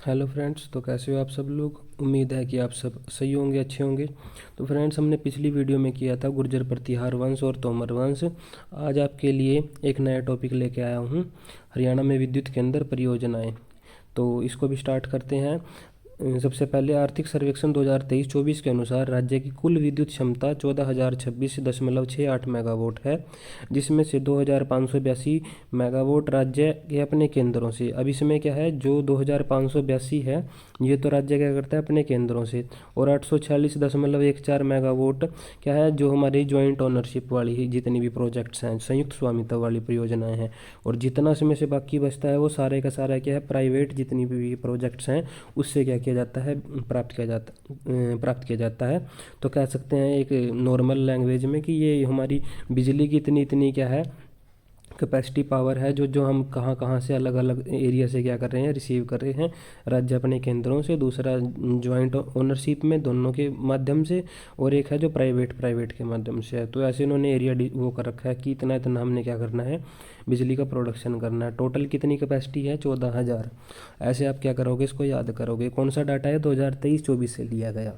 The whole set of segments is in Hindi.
हेलो फ्रेंड्स, तो कैसे हो आप सब लोग। उम्मीद है कि आप सब सही होंगे, अच्छे होंगे। तो फ्रेंड्स, हमने पिछली वीडियो में किया था गुर्जर प्रतिहार वंश और तोमर वंश। आज आपके लिए एक नया टॉपिक लेके आया हूँ, हरियाणा में विद्युत केंद्र परियोजनाएं। तो इसको भी स्टार्ट करते हैं। सबसे पहले आर्थिक सर्वेक्षण 2023-24 के अनुसार राज्य की कुल विद्युत क्षमता 14,026.68 मेगावाट है, जिसमें से 2,582 मेगावाट राज्य के अपने केंद्रों से। अब इसमें क्या है, जो 2,582 है ये तो राज्य क्या करता है अपने केंद्रों से, और 846.14 मेगावाट क्या है जो हमारी ज्वाइंट ओनरशिप वाली ही जितनी भी प्रोजेक्ट्स हैं, संयुक्त स्वामित्व वाली परियोजनाएं हैं। और जितना इसमें से बाकी बचता है वो सारे का सारा क्या है प्राइवेट जितनी भी प्रोजेक्ट्स हैं उससे क्या किया जाता है, प्राप्त किया जाता है। तो कह सकते हैं एक नॉर्मल लैंग्वेज में कि ये हमारी बिजली की इतनी इतनी क्या है कैपेसिटी पावर है, जो जो हम कहाँ कहाँ से अलग अलग एरिया से क्या कर रहे हैं, रिसीव कर रहे हैं राज्य अपने केंद्रों से। दूसरा जॉइंट ओनरशिप में दोनों के माध्यम से, और एक है जो प्राइवेट प्राइवेट के माध्यम से है। तो ऐसे इन्होंने एरिया वो कर रखा है कि इतना इतना हमने क्या करना है, बिजली का प्रोडक्शन करना है। टोटल कितनी कैपेसिटी है, 14,000। ऐसे आप क्या करोगे, इसको याद करोगे। कौन सा डाटा है, 2023-24 से लिया गया।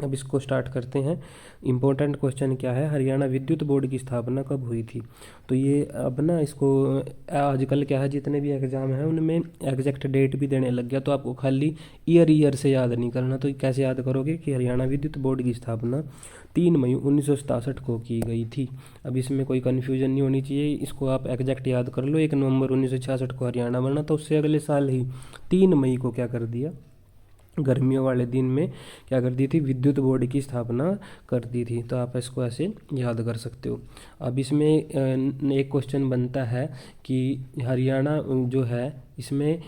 अब इसको स्टार्ट करते हैं। इम्पोर्टेंट क्वेश्चन क्या है, हरियाणा विद्युत बोर्ड की स्थापना कब हुई थी। तो ये अब ना इसको आजकल क्या है जितने भी एग्ज़ाम हैं उनमें एग्जैक्ट डेट भी देने लग गया, तो आपको खाली ईयर से याद नहीं करना। तो कैसे याद करोगे कि हरियाणा विद्युत बोर्ड की स्थापना 3 मई 1967 को की गई थी। अब इसमें कोई कन्फ्यूजन नहीं होनी चाहिए, इसको आप एग्जैक्ट याद कर लो। 1 नवंबर 1966 को हरियाणा बना, तो उससे अगले साल ही 3 मई को क्या कर दिया, गर्मियों वाले दिन में क्या कर दी थी, विद्युत बोर्ड की स्थापना कर दी थी। तो आप इसको ऐसे याद कर सकते हो। अब इसमें एक क्वेश्चन बनता है कि हरियाणा जो है इसमें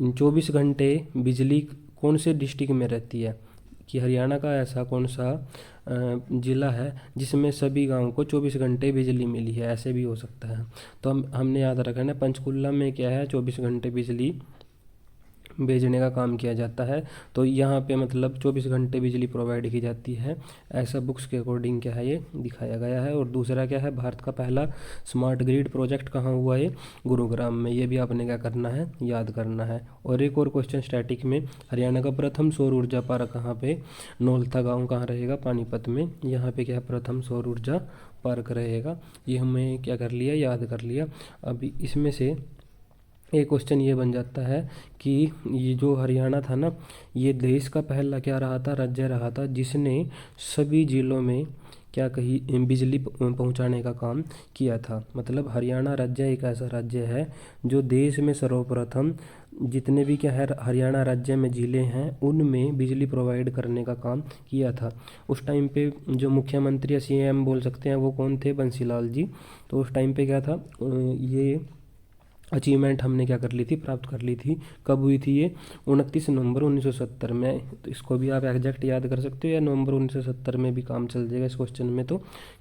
24 घंटे बिजली कौन से डिस्ट्रिक्ट में रहती है, कि हरियाणा का ऐसा कौन सा ज़िला है जिसमें सभी गांव को 24 घंटे बिजली मिली है। ऐसे भी हो सकता है। तो हमने याद रखना है, पंचकुला में क्या है 24 घंटे बिजली भेजने का काम किया जाता है। तो यहाँ पे मतलब 24 घंटे बिजली प्रोवाइड की जाती है, ऐसा बुक्स के अकॉर्डिंग क्या है ये दिखाया गया है। और दूसरा क्या है, भारत का पहला स्मार्ट ग्रिड प्रोजेक्ट कहाँ हुआ है, गुरुग्राम में। ये भी आपने क्या करना है, याद करना है। और एक और क्वेश्चन स्टैटिक में, हरियाणा का प्रथम सौर ऊर्जा पार्क कहाँ पे, नौलथा गाँव कहाँ रहेगा, पानीपत में। यहाँ पे क्या प्रथम सौर ऊर्जा पार्क रहेगा। ये हमें क्या कर लिया, याद कर लिया। अभी इसमें से एक क्वेश्चन ये बन जाता है कि ये जो हरियाणा था ना, ये देश का पहला क्या रहा था, राज्य रहा था जिसने सभी ज़िलों में क्या कही बिजली पहुंचाने का काम किया था। मतलब हरियाणा राज्य एक ऐसा राज्य है जो देश में सर्वप्रथम जितने भी क्या है हरियाणा राज्य में ज़िले हैं उनमें बिजली प्रोवाइड करने का काम किया था। उस टाइम पे जो मुख्यमंत्री या सीएम बोल सकते हैं वो कौन थे, बंसीलाल जी। तो उस टाइम पे क्या था, ये अचीवमेंट हमने क्या कर ली थी, प्राप्त कर ली थी। कब हुई थी ये, 29 नवंबर 1970 में। तो इसको भी आप एग्जैक्ट याद कर सकते हो, या नवंबर 1970 में भी काम चल जाएगा इस क्वेश्चन में। तो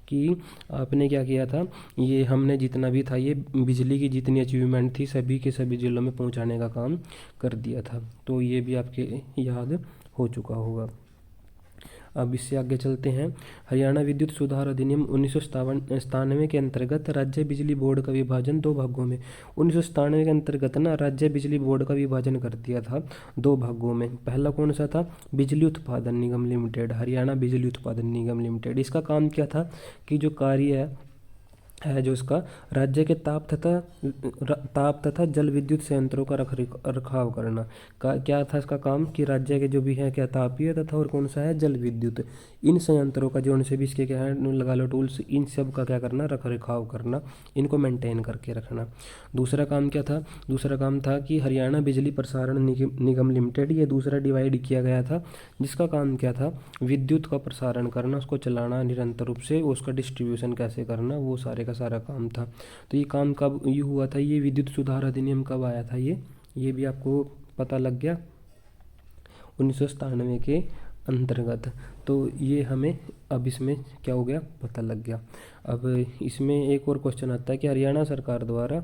कि आपने क्या किया था, ये हमने जितना भी था ये बिजली की जितनी अचीवमेंट थी सभी के सभी जिलों में पहुंचाने का काम कर दिया था। तो ये भी आपके याद हो चुका होगा। अब इससे आगे चलते हैं। हरियाणा विद्युत सुधार अधिनियम 1997 के अंतर्गत राज्य बिजली बोर्ड का विभाजन 2 भागों में। 1997 के अंतर्गत ना राज्य बिजली बोर्ड का विभाजन कर दिया था 2 भागों में। पहला कौन सा था, बिजली उत्पादन निगम लिमिटेड, हरियाणा बिजली उत्पादन निगम लिमिटेड। इसका काम क्या था कि जो कार्य है जो इसका राज्य के ताप तथा जल विद्युत संयंत्रों का रखाव करना का क्या था इसका काम, कि राज्य के जो भी है क्या तापीय तथा और कौन सा है जल विद्युत, इन संयंत्रों का जो उनसे भी इसके क्या है लगा लो टूल्स, इन सब का क्या करना, रख रखाव करना, इनको मेंटेन करके रखना। दूसरा काम क्या था, दूसरा काम था कि हरियाणा बिजली प्रसारण निगम लिमिटेड, ये दूसरा डिवाइड किया गया था, जिसका काम क्या था, विद्युत का प्रसारण करना, उसको चलाना निरंतर रूप से, उसका डिस्ट्रीब्यूशन कैसे करना, वो सारे का सारा काम था। तो ये काम कब ये हुआ था, ये विद्युत सुधार अधिनियम कब आया था, ये भी आपको पता लग गया 1997 के अंतर्गत। तो ये हमें अब इसमें क्या हो गया, पता लग गया। अब इसमें एक और क्वेश्चन आता है कि हरियाणा सरकार द्वारा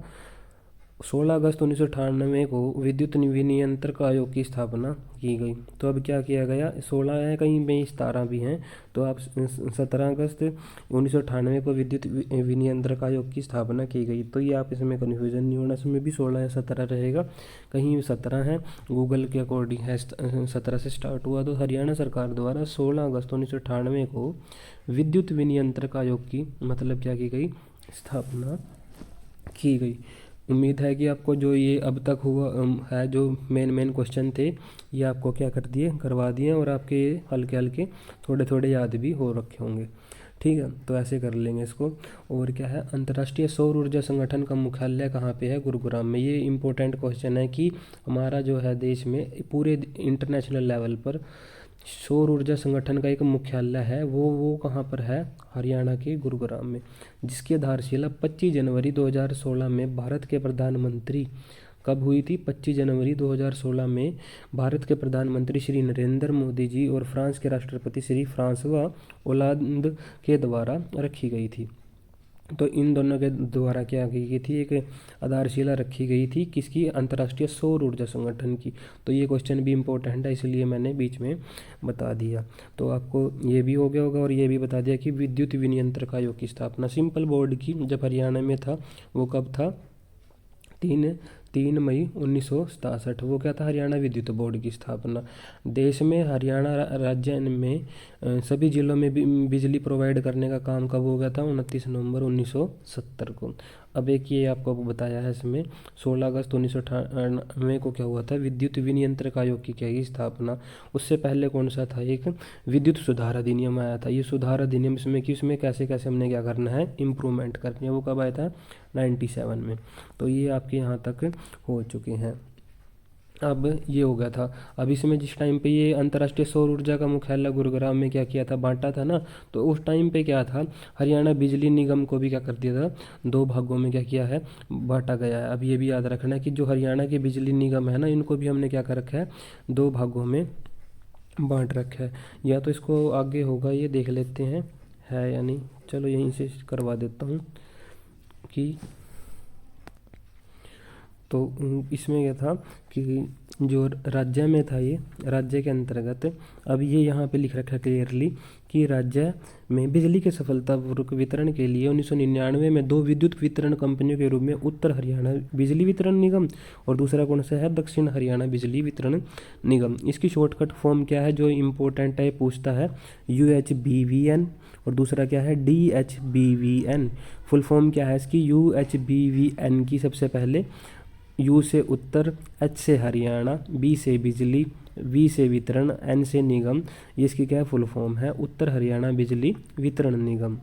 16 अगस्त 1998 को विद्युत विनियंत्रक आयोग की स्थापना की गई। तो अब क्या किया गया, 16 है, कहीं पे 17 भी हैं, तो आप 17 अगस्त 1998 को विद्युत विनियंत्रक आयोग की स्थापना की गई। तो ये आप इसमें कन्फ्यूज़न नहीं होना, इसमें भी 16 या 17 रहेगा, कहीं 17 है, गूगल के अकॉर्डिंग है 17 से स्टार्ट हुआ। तो हरियाणा सरकार द्वारा 16 अगस्त 1998 को विद्युत विनियंत्रक आयोग की मतलब क्या की गई, स्थापना की गई। उम्मीद है कि आपको जो ये अब तक हुआ है, जो मेन क्वेश्चन थे, ये आपको क्या कर दिए, करवा दिए, और आपके हल्के हल्के थोड़े थोड़े याद भी हो रखे होंगे। ठीक है, तो ऐसे कर लेंगे इसको। और क्या है, अंतर्राष्ट्रीय सौर ऊर्जा संगठन का मुख्यालय कहाँ पे है, गुरुग्राम में। ये इंपॉर्टेंट क्वेश्चन है कि हमारा जो है देश में पूरे इंटरनेशनल लेवल पर सौर ऊर्जा संगठन का एक मुख्यालय है, वो कहाँ पर है, हरियाणा के गुरुग्राम में, जिसकी आधारशिला 25 जनवरी 2016 में भारत के प्रधानमंत्री, कब हुई थी, 25 जनवरी 2016 में भारत के प्रधानमंत्री श्री नरेंद्र मोदी जी और फ्रांस के राष्ट्रपति श्री फ्रांसवा ओलांद के द्वारा रखी गई थी। तो इन दोनों के द्वारा क्या की गई थी, एक आधारशिला रखी गई थी, किसकी, अंतर्राष्ट्रीय सौर ऊर्जा संगठन की। तो ये क्वेश्चन भी इम्पोर्टेंट है, इसलिए मैंने बीच में बता दिया। तो आपको ये भी हो गया होगा, और ये भी बता दिया कि विद्युत विनियंत्रक आयोग की स्थापना सिंपल बोर्ड की जब हरियाणा में था, वो कब था, 3 मई 1967। वो क्या था, हरियाणा विद्युत बोर्ड की स्थापना। देश में हरियाणा राज्य में सभी जिलों में बिजली प्रोवाइड करने का काम कब हो गया था, 29 नवंबर 1970 को। अब एक ये आपको बताया है इसमें, 16 अगस्त 1998 को क्या हुआ था, विद्युत विनियंत्रक आयोग की क्या की स्थापना। उससे पहले कौन सा था, एक विद्युत सुधार अधिनियम आया था। ये सुधार अधिनियम इसमें कि उसमें कैसे कैसे हमने क्या करना है, इम्प्रूवमेंट करनी है, वो कब आया था, 97 में। तो ये आपके यहाँ तक हो चुके हैं। अब ये हो गया था। अब इसमें जिस टाइम पे ये अंतर्राष्ट्रीय सौर ऊर्जा का मुख्यालय गुरुग्राम में क्या किया था, बांटा था ना, तो उस टाइम पे क्या था, हरियाणा बिजली निगम को भी क्या कर दिया था, 2 भागों में क्या किया है, बांटा गया है। अब ये भी याद रखना है कि जो हरियाणा के बिजली निगम है ना, इनको भी हमने क्या कर रखा है, 2 भागों में बांट रखा है। या तो इसको आगे होगा, ये देख लेते हैं है या नहीं, चलो यहीं से करवा देता हूँ कि, तो इसमें क्या था कि जो राज्य में था, ये राज्य के अंतर्गत, अब ये यहाँ पे लिख रखा है क्लियरली कि राज्य में बिजली के सफलतापूर्वक वितरण के लिए 1999 में 2 विद्युत वितरण कंपनियों के रूप में उत्तर हरियाणा बिजली वितरण निगम और दूसरा कौन सा है, दक्षिण हरियाणा बिजली वितरण निगम। इसकी शॉर्टकट फॉर्म क्या है, जो इम्पोर्टेंट है, पूछता है, UHBVN, और दूसरा क्या है, DHBVN। फुल फॉर्म क्या है इसकी, UHBVN की सबसे पहले U से उत्तर, H से हरियाणा, B से बिजली, V से वितरण, N से निगम। ये इसकी क्या है, फुल फॉर्म है, उत्तर हरियाणा बिजली वितरण निगम।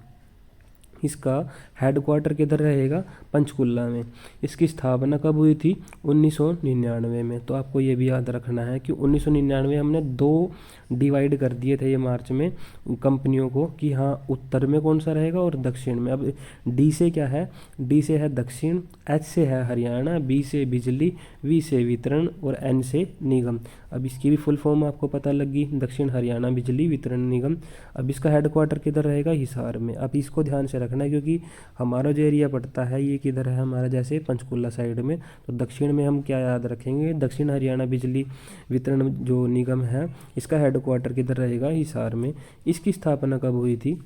इसका हेडक्वार्टर किधर रहेगा, पंचकुला में। इसकी स्थापना कब हुई थी, 1999 में। तो आपको ये भी याद रखना है कि 1999 हमने 2 डिवाइड कर दिए थे ये मार्च में कंपनियों को, कि हाँ उत्तर में कौन सा रहेगा और दक्षिण में। अब डी से क्या है, डी से है दक्षिण, एच से है हरियाणा, बी से बिजली, वी से वितरण और एन से निगम। अब इसकी भी फुल फॉर्म आपको पता लगी, दक्षिण हरियाणा बिजली वितरण निगम। अब इसका हेडक्वार्टर किधर रहेगा, हिसार में। अब इसको ध्यान से रखना है, क्योंकि हमारा जो एरिया पड़ता है ये किधर है हमारा, जैसे पंचकुला साइड में। तो दक्षिण में हम क्या याद रखेंगे, दक्षिण हरियाणा बिजली वितरण जो निगम है, इसका हेडक्वार्टर किधर रहेगा, हिसार में। इसकी स्थापना कब हुई थी,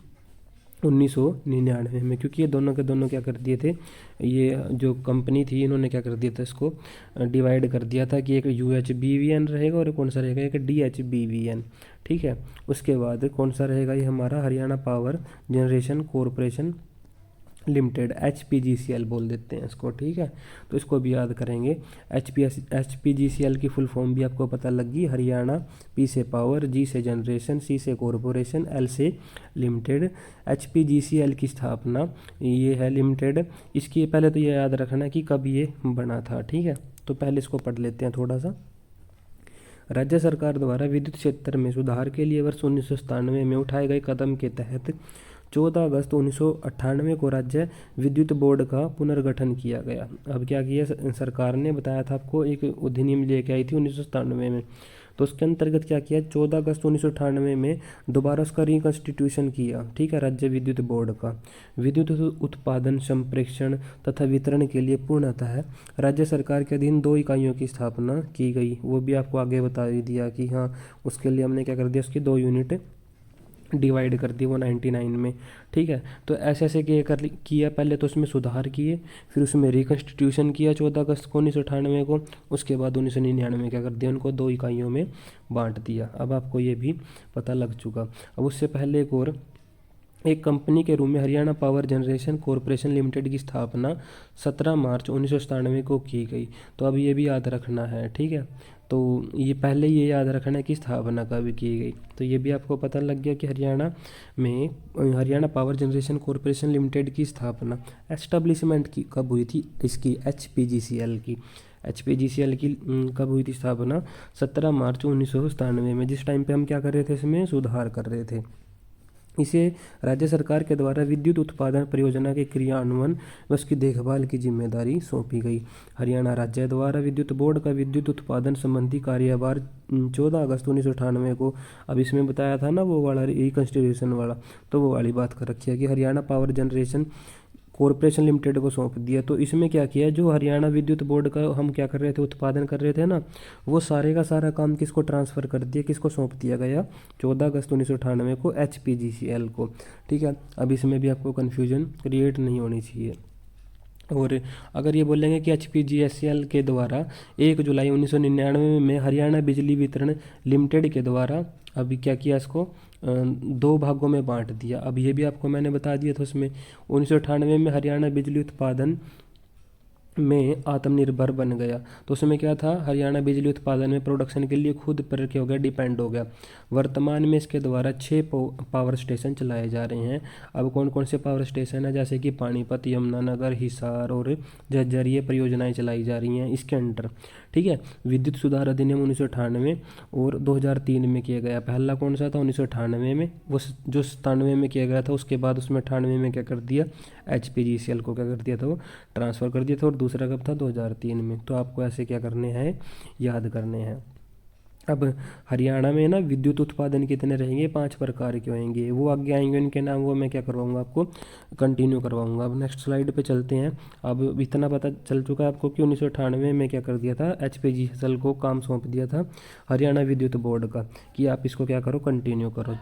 1999 में। क्योंकि ये दोनों के दोनों क्या कर दिए थे, ये जो कंपनी थी इन्होंने क्या कर दिया था, इसको डिवाइड कर दिया था कि एक UHBVN रहेगा और कौन सा रहेगा, एक DHBVN। ठीक है, उसके बाद कौन सा रहेगा, ये हमारा Haryana power generation corporation limited, HPGCL बोल देते हैं इसको। ठीक है, तो इसको भी याद करेंगे। HPGCL की फुल फॉर्म भी आपको पता लगी, हरियाणा, P से पावर, G से जनरेशन, C से कॉरपोरेशन, L से लिमिटेड। HPGCL की स्थापना ये है लिमिटेड, इसकी पहले तो ये याद रखना कि कब ये बना था। ठीक है, तो पहले इसको पढ़ लेते हैं थोड़ा सा। राज्य सरकार द्वारा विद्युत क्षेत्र में सुधार के लिए वर्ष 1997 में उठाए गए कदम के तहत 14 अगस्त 1998 को राज्य विद्युत बोर्ड का पुनर्गठन किया गया। अब क्या किया सरकार ने, बताया था आपको, एक अधिनियम लेके आई थी 1997 में। तो उसके अंतर्गत क्या किया, 14 अगस्त 1998 में दोबारा उसका रिकॉन्स्टिट्यूशन किया, ठीक है, राज्य विद्युत बोर्ड का। विद्युत उत्पादन, संप्रेषण तथा वितरण के लिए पूर्णतः राज्य सरकार के अधीन 2 इकाइयों की स्थापना की गई। वो भी आपको आगे बता ही दिया कि हाँ, उसके लिए हमने क्या कर दिया, उसकी 2 यूनिट डिवाइड कर दी वो 99 में, ठीक है। तो ऐसे ऐसे किया, पहले तो उसमें सुधार किए, फिर उसमें रिकन्स्टिट्यूशन किया 14 अगस्त 1998 को। उसके बाद 1999 में क्या कर दिया, उनको 2 इकाइयों में बांट दिया। अब आपको ये भी पता लग चुका। अब उससे पहले एक कंपनी के रूप में Haryana power generation corporation limited की स्थापना 17 मार्च 1997 को की गई। तो अब ये भी याद रखना है, ठीक है। तो ये पहले ये याद रखना है कि स्थापना कब की गई। तो ये भी आपको पता लग गया कि Haryana power generation corporation limited की स्थापना एस्टेब्लिशमेंट की कब हुई थी, इसकी HPGCL की। HPGCL की कब हुई थी स्थापना, 17 मार्च 1997 में, जिस टाइम पे हम क्या कर रहे थे, इसमें सुधार कर रहे थे। इसे राज्य सरकार के द्वारा विद्युत उत्पादन परियोजना के क्रियान्वयन व उसकी देखभाल की जिम्मेदारी सौंपी गई। हरियाणा राज्य द्वारा विद्युत बोर्ड का विद्युत उत्पादन संबंधी कार्यभार 14 अगस्त 1998 को, अब इसमें बताया था ना वो वाला रिकन्स्टिट्यूशन वाला, तो वो वाली बात कर रखी है कि Haryana power generation corporation limited को सौंप दिया। तो इसमें क्या किया, जो हरियाणा विद्युत बोर्ड का हम क्या कर रहे थे, उत्पादन कर रहे थे ना, वो सारे का सारा काम किसको ट्रांसफ़र कर दिया, किसको सौंप दिया गया, 14 अगस्त 1998 को HPGCL को, ठीक है। अब इसमें भी आपको कन्फ्यूजन क्रिएट नहीं होनी चाहिए। और अगर ये बोलेंगे कि HPGCL के द्वारा 1 जुलाई 1999 में हरियाणा बिजली वितरण लिमिटेड के द्वारा अभी क्या किया, इसको 2 भागों में बांट दिया। अब ये भी आपको मैंने बता दिया था उसमें 1998 में हरियाणा बिजली उत्पादन में आत्मनिर्भर बन गया। तो उसमें क्या था, हरियाणा बिजली उत्पादन में प्रोडक्शन के लिए खुद पर क्या हो गया, डिपेंड हो गया। वर्तमान में इसके द्वारा 6 पावर स्टेशन चलाए जा रहे हैं। अब कौन कौन से पावर स्टेशन है, जैसे कि पानीपत, यमुनानगर, हिसार और झज्जर, ये परियोजनाएं चलाई जा रही हैं इसके अंडर, ठीक है। विद्युत सुधार अधिनियम 1998 और 2003 में किया गया। पहला कौन सा था, 1998 में, वो जो 97 में किया गया था, उसके बाद उसमें 98 में क्या कर दिया, HPGCL को क्या कर दिया था, वो ट्रांसफ़र कर दिया था। और दूसरा कब था, 2003 में। तो आपको ऐसे क्या करने हैं, याद करने हैं। अब हरियाणा में ना विद्युत उत्पादन कितने रहेंगे, 5 प्रकार के होंगे। वो आगे आएंगे, उनके नाम वो मैं क्या करवाऊंगा, आपको कंटिन्यू करवाऊंगा। अब नेक्स्ट स्लाइड पे चलते हैं। अब इतना पता चल चुका है आपको कि 1998 में क्या कर दिया था, HPGCL को काम सौंप दिया था हरियाणा विद्युत बोर्ड का, कि आप इसको क्या करो, कंटिन्यू करो,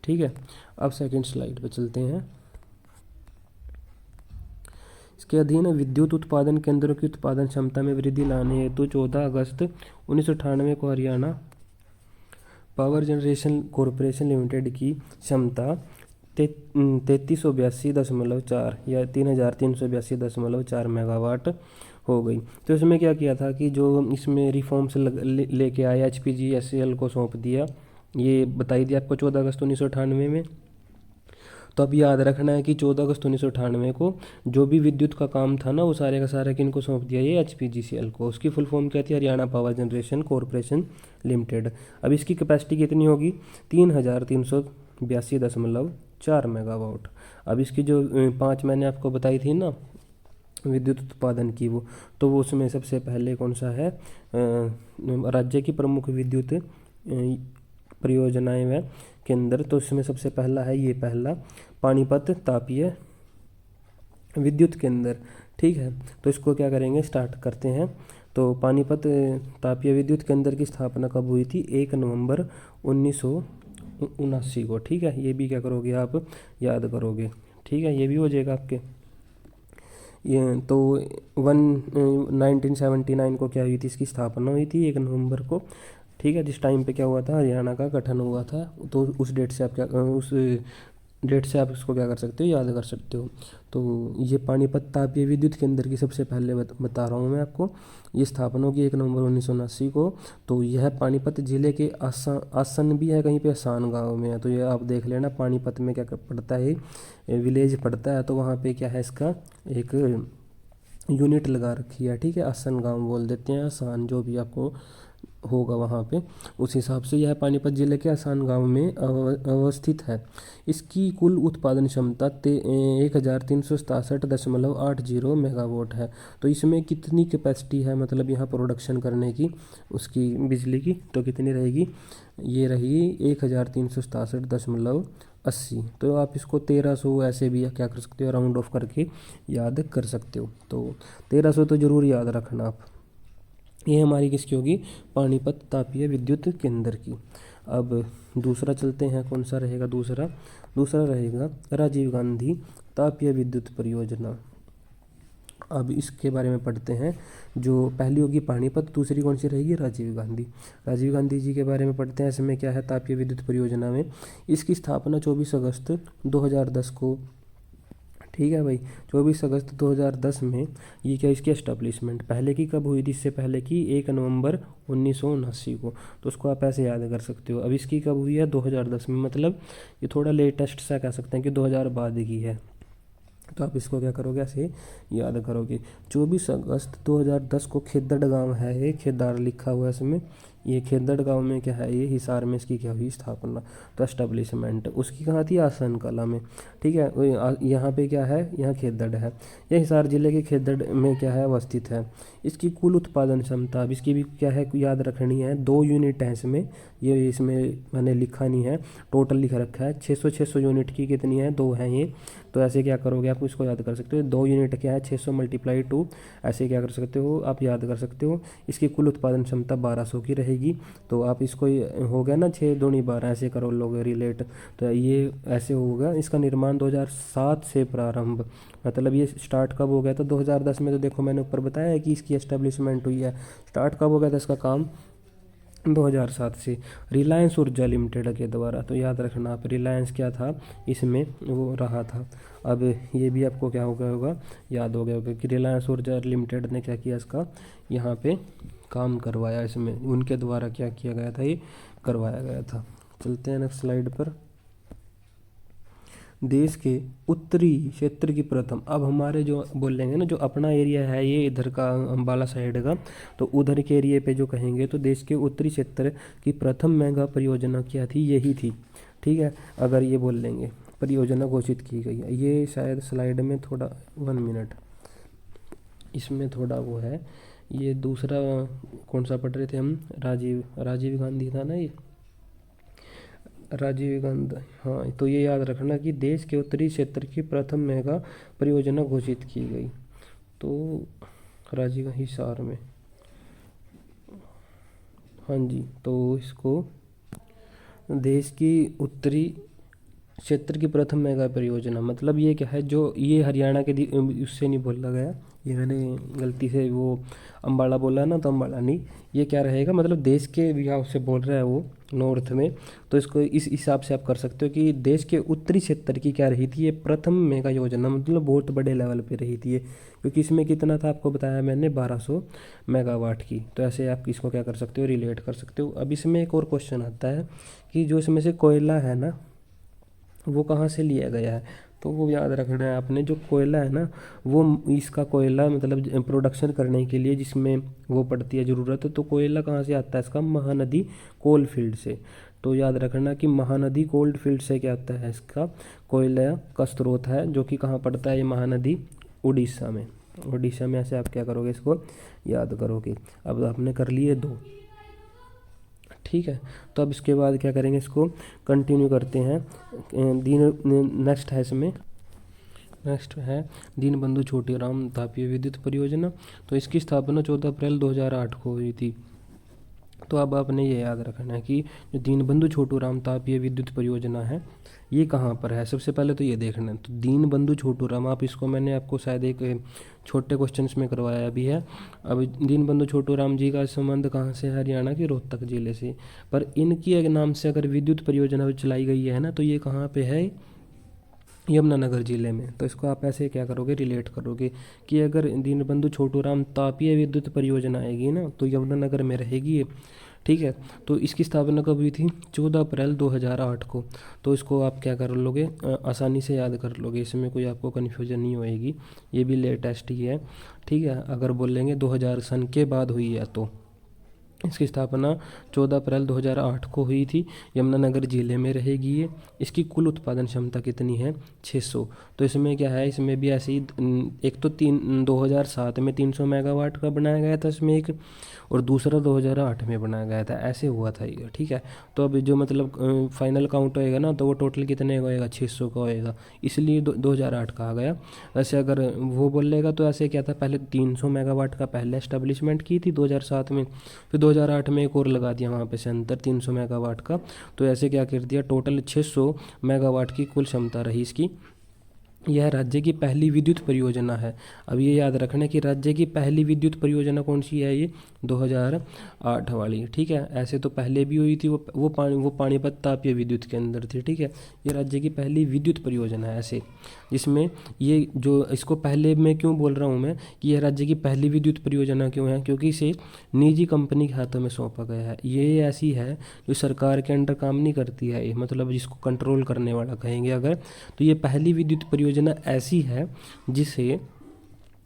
ठीक है। अब सेकेंड स्लाइड पर चलते हैं। इसके अधीन विद्युत उत्पादन केंद्रों की उत्पादन क्षमता में वृद्धि लाने हेतु 14 अगस्त 1998 को Haryana power generation corporation limited की क्षमता 3382.4 या 3382.4 मेगावाट हो गई। तो इसमें क्या किया था कि जो इसमें रिफॉर्म्स लेके आए, HPGCL को सौंप दिया, ये बताई दिया आपको 14 अगस्त 1998 में। तो अब याद रखना है कि 14 अगस्त 1998 को जो भी विद्युत का काम था ना, वो सारे का सारा किनको सौंप दिया, ये HPGCL को। उसकी फुल फॉर्म क्या थी, Haryana power generation corporation limited. अब इसकी कैपेसिटी कितनी होगी, 3382.4 मेगावाट। अब इसकी जो 5 मैंने आपको बताई थी ना विद्युत उत्पादन की, वो उसमें सबसे पहले कौन सा है, राज्य की प्रमुख विद्युत परियोजनाएं व केंद्र। तो इसमें सबसे पहला है, ये पहला पानीपत तापीय विद्युत केंद्र, ठीक है। तो इसको क्या करेंगे, स्टार्ट करते हैं। तो पानीपत तापीय विद्युत केंद्र की स्थापना कब हुई थी, 1 नवंबर 1979 को, ठीक है। ये भी क्या करोगे, आप याद करोगे, ठीक है। ये भी हो जाएगा आपके। ये तो 1979 को क्या हुई थी, इसकी स्थापना हुई थी 1 नवंबर को, ठीक है। जिस टाइम पे क्या हुआ था, हरियाणा का गठन हुआ था। तो उस डेट से आप इसको क्या कर सकते हो, याद कर सकते हो। तो ये पानीपत तापीय विद्युत केंद्र की सबसे पहले बता रहा हूँ मैं आपको। ये स्थापना होगी 1 नवंबर 1979 को। तो यह पानीपत जिले के आसन भी है, कहीं पे आसान गांव में है। तो ये आप देख लेना, पानीपत में क्या पड़ता है, विलेज पड़ता है। तो वहाँ पे क्या है, इसका एक यूनिट लगा रखी है, ठीक है। आसन गाँव बोल देते हैं, आसान, जो भी आपको होगा वहाँ पे, उस हिसाब से यह पानीपत जिले के आसान गांव में अवस्थित है। इसकी कुल उत्पादन क्षमता 1367.80 मेगावाट है। तो इसमें कितनी कैपेसिटी है, मतलब यहाँ प्रोडक्शन करने की उसकी बिजली की, तो कितनी रहेगी, ये रही 1367.80। तो आप इसको 1300 ऐसे भी क्या कर सकते हो, राउंड ऑफ करके याद कर सकते हो। तो 1300 तो ज़रूर याद रखना आप। ये हमारी किसकी होगी, पानीपत तापीय विद्युत केंद्र की। अब दूसरा चलते हैं, कौन सा रहेगा दूसरा, दूसरा रहेगा राजीव गांधी तापीय विद्युत परियोजना। अब इसके बारे में पढ़ते हैं। जो पहली होगी पानीपत, दूसरी कौन सी रहेगी, राजीव गांधी। राजीव गांधी जी के बारे में पढ़ते हैं। इसमें क्या है, तापीय विद्युत परियोजना में इसकी स्थापना 24 अगस्त 2010 को, ठीक है भाई, 24 अगस्त 2010 में ये क्या, इसकी एस्टेब्लिशमेंट पहले की कब हुई थी, इससे पहले की 1 नवंबर 1979 को। तो उसको आप ऐसे याद कर सकते हो। अब इसकी कब हुई है, 2010 में, मतलब ये थोड़ा लेटेस्ट सा कह सकते हैं कि 2000 बाद की है। तो आप इसको क्या करोगे, ऐसे याद करोगे। 24 अगस्त 2010 को खेदड़ गांव है, ये खेदार लिखा हुआ है इसमें, ये खेदड़ गांव में क्या है, ये हिसार में इसकी क्या हुई स्थापना, तो एस्टेब्लिशमेंट उसकी कहाँ थी, आसन कला में, ठीक है। यहाँ पे क्या है, यहाँ खेदड़ है, यह हिसार जिले के खेदड़ में क्या है, अवस्थित है। इसकी कुल उत्पादन क्षमता, अब इसकी भी क्या है, याद रखनी है, 2 यूनिट है इसमें, ये इसमें मैंने लिखा नहीं है, टोटल लिखा रखा है 600 यूनिट की, कितनी है, 2 है ये। तो ऐसे क्या करोगे, आप इसको याद कर सकते हो, 2 यूनिट क्या है, 600 × 2, ऐसे क्या कर सकते हो, आप याद कर सकते हो। इसकी कुल उत्पादन क्षमता 1200 की रहेगी। तो आप इसको हो गया ना, 6 दूनी 12, ऐसे करो लोग रिलेट। तो ये ऐसे होगा। इसका निर्माण 2007 से प्रारंभ, मतलब ये स्टार्ट कब हो गया था, 2010 में। तो देखो मैंने ऊपर बताया है कि इसकी एस्टेब्लिशमेंट हुई है, स्टार्ट कब हो गया था इसका काम, 2007 से रिलायंस ऊर्जा लिमिटेड के द्वारा। तो याद रखना आप, रिलायंस क्या था इसमें, वो रहा था। अब ये भी आपको क्या हो गया होगा, याद हो गया होगा कि रिलायंस ऊर्जा लिमिटेड ने क्या किया, इसका यहाँ पे काम करवाया, इसमें उनके द्वारा क्या किया गया था, ये करवाया गया था। चलते हैं नेक्स्ट स्लाइड पर। देश के उत्तरी क्षेत्र की प्रथम, अब हमारे जो बोलेंगे ना, जो अपना एरिया है ये इधर का अम्बाला साइड का, तो उधर के एरिए पे जो कहेंगे, तो देश के उत्तरी क्षेत्र की प्रथम मेगा परियोजना क्या थी, यही थी, ठीक है। अगर ये बोल लेंगे परियोजना घोषित की गई है, ये शायद स्लाइड में थोड़ा 1 मिनट इसमें थोड़ा वो है। ये दूसरा कौन सा पढ़ रहे थे हम, राजीव गांधी था ना, ये राजीव गांधी, हाँ। तो ये याद रखना कि देश के उत्तरी क्षेत्र की प्रथम मेगा परियोजना घोषित की गई, तो राजीव हिसार में, हाँ जी। तो इसको देश की उत्तरी क्षेत्र की प्रथम मेगा परियोजना, मतलब ये क्या है, जो ये हरियाणा के उससे नहीं बोला गया, ये मैंने गलती से वो अम्बाला बोला ना, तो अम्बाला नहीं, ये क्या रहेगा, मतलब देश के बिहार से बोल रहा है वो, नॉर्थ में। तो इसको इस हिसाब से आप कर सकते हो कि देश के उत्तरी क्षेत्र की क्या रही थी, ये प्रथम मेगा योजना, मतलब बहुत बड़े लेवल पे रही थी ये, क्योंकि इसमें कितना था आपको बताया मैंने, 1200 मेगावाट की। तो ऐसे आप इसको क्या कर सकते हो, रिलेट कर सकते हो। अब इसमें एक और क्वेश्चन आता है कि जो इसमें से कोयला है ना, वो कहाँ से लिया गया है, तो वो याद रखना है आपने। जो कोयला है ना, वो इसका कोयला मतलब प्रोडक्शन करने के लिए जिसमें वो पड़ती है ज़रूरत, तो कोयला कहाँ से आता है इसका, महानदी कोल फील्ड से। तो याद रखना कि महानदी कोल्ड फील्ड से क्या आता है, इसका कोयला का स्रोत है, जो कि कहाँ पड़ता है, ये महानदी उड़ीसा में, उड़ीसा में। ऐसे आप क्या करोगे, इसको याद करोगे। अब आपने कर लिए 2, ठीक है। तो अब इसके बाद क्या करेंगे, इसको कंटिन्यू करते हैं। नेक्स्ट है इसमें, नेक्स्ट है दीनबंधु छोटीराम तापीय विद्युत परियोजना। तो इसकी स्थापना 14 अप्रैल 2008 को हुई थी। तो अब आपने ये याद रखना है कि जो दीनबंधु छोटूराम तापीय विद्युत परियोजना है, ये कहाँ पर है। सबसे पहले तो ये देखना है, तो दीनबंधु छोटूराम, आप इसको मैंने आपको शायद एक छोटे क्वेश्चंस में करवाया भी है। अब दीनबंधु छोटूराम जी का संबंध कहाँ से है, हरियाणा के रोहतक जिले से। पर इनकी एक नाम से अगर विद्युत परियोजना चलाई गई है ना, तो ये कहाँ पे है, यमुनानगर जिले में। तो इसको आप ऐसे क्या करोगे, रिलेट करोगे कि अगर दीनबंधु छोटूराम तापीय विद्युत परियोजना आएगी ना, तो यमुनानगर में रहेगी ये, ठीक है। तो इसकी स्थापना कब हुई थी, 14 अप्रैल 2008 को। तो इसको आप क्या कर लोगे, आसानी से याद कर लोगे, इसमें कोई आपको कन्फ्यूजन नहीं होएगी। ये भी लेटेस्ट ही है, ठीक है। अगर बोलेंगे 2000 सन के बाद हुई है, तो इसकी स्थापना 14 अप्रैल 2008 को हुई थी। यमुनानगर ज़िले में रहेगी ये। इसकी कुल उत्पादन क्षमता कितनी है? 600। तो इसमें क्या है, इसमें भी ऐसे ही एक तो 2007 में 300 मेगावाट का बनाया गया था इसमें एक, और दूसरा 2008 में बनाया गया था, ऐसे हुआ था ये। ठीक है, तो अभी जो मतलब फाइनल काउंट होएगा ना, तो वो टोटल कितने का होएगा? 600 का होएगा, इसलिए 2008 कहा गया। वैसे अगर वो बोलेगा तो ऐसे क्या था, पहले 300 मेगावाट का पहले एस्टेब्लिशमेंट की थी 2007 में, फिर 2008 में एक और लगा दिया वहाँ पे सेंटर 300 मेगावाट का, तो ऐसे क्या कर दिया, टोटल 600 मेगावाट की कुल क्षमता रही इसकी। यह राज्य की पहली विद्युत परियोजना है। अब ये याद रखना कि राज्य की पहली विद्युत परियोजना कौन सी है, ये 2008 वाली। ठीक है, ऐसे तो पहले भी हुई थी, वो पानीपत तापीय विद्युत के अंदर थी। ठीक है, ये राज्य की पहली विद्युत परियोजना है ऐसे, जिसमें ये जो इसको पहले मैं क्यों बोल रहा हूँ मैं कि यह राज्य की पहली विद्युत परियोजना क्यों है, क्योंकि इसे निजी कंपनी के हाथों में सौंपा गया है। ये ऐसी है जो सरकार के अंडर काम नहीं करती है, ये मतलब जिसको कंट्रोल करने वाला कहेंगे अगर, तो ये पहली विद्युत परियोजना ऐसी है जिसे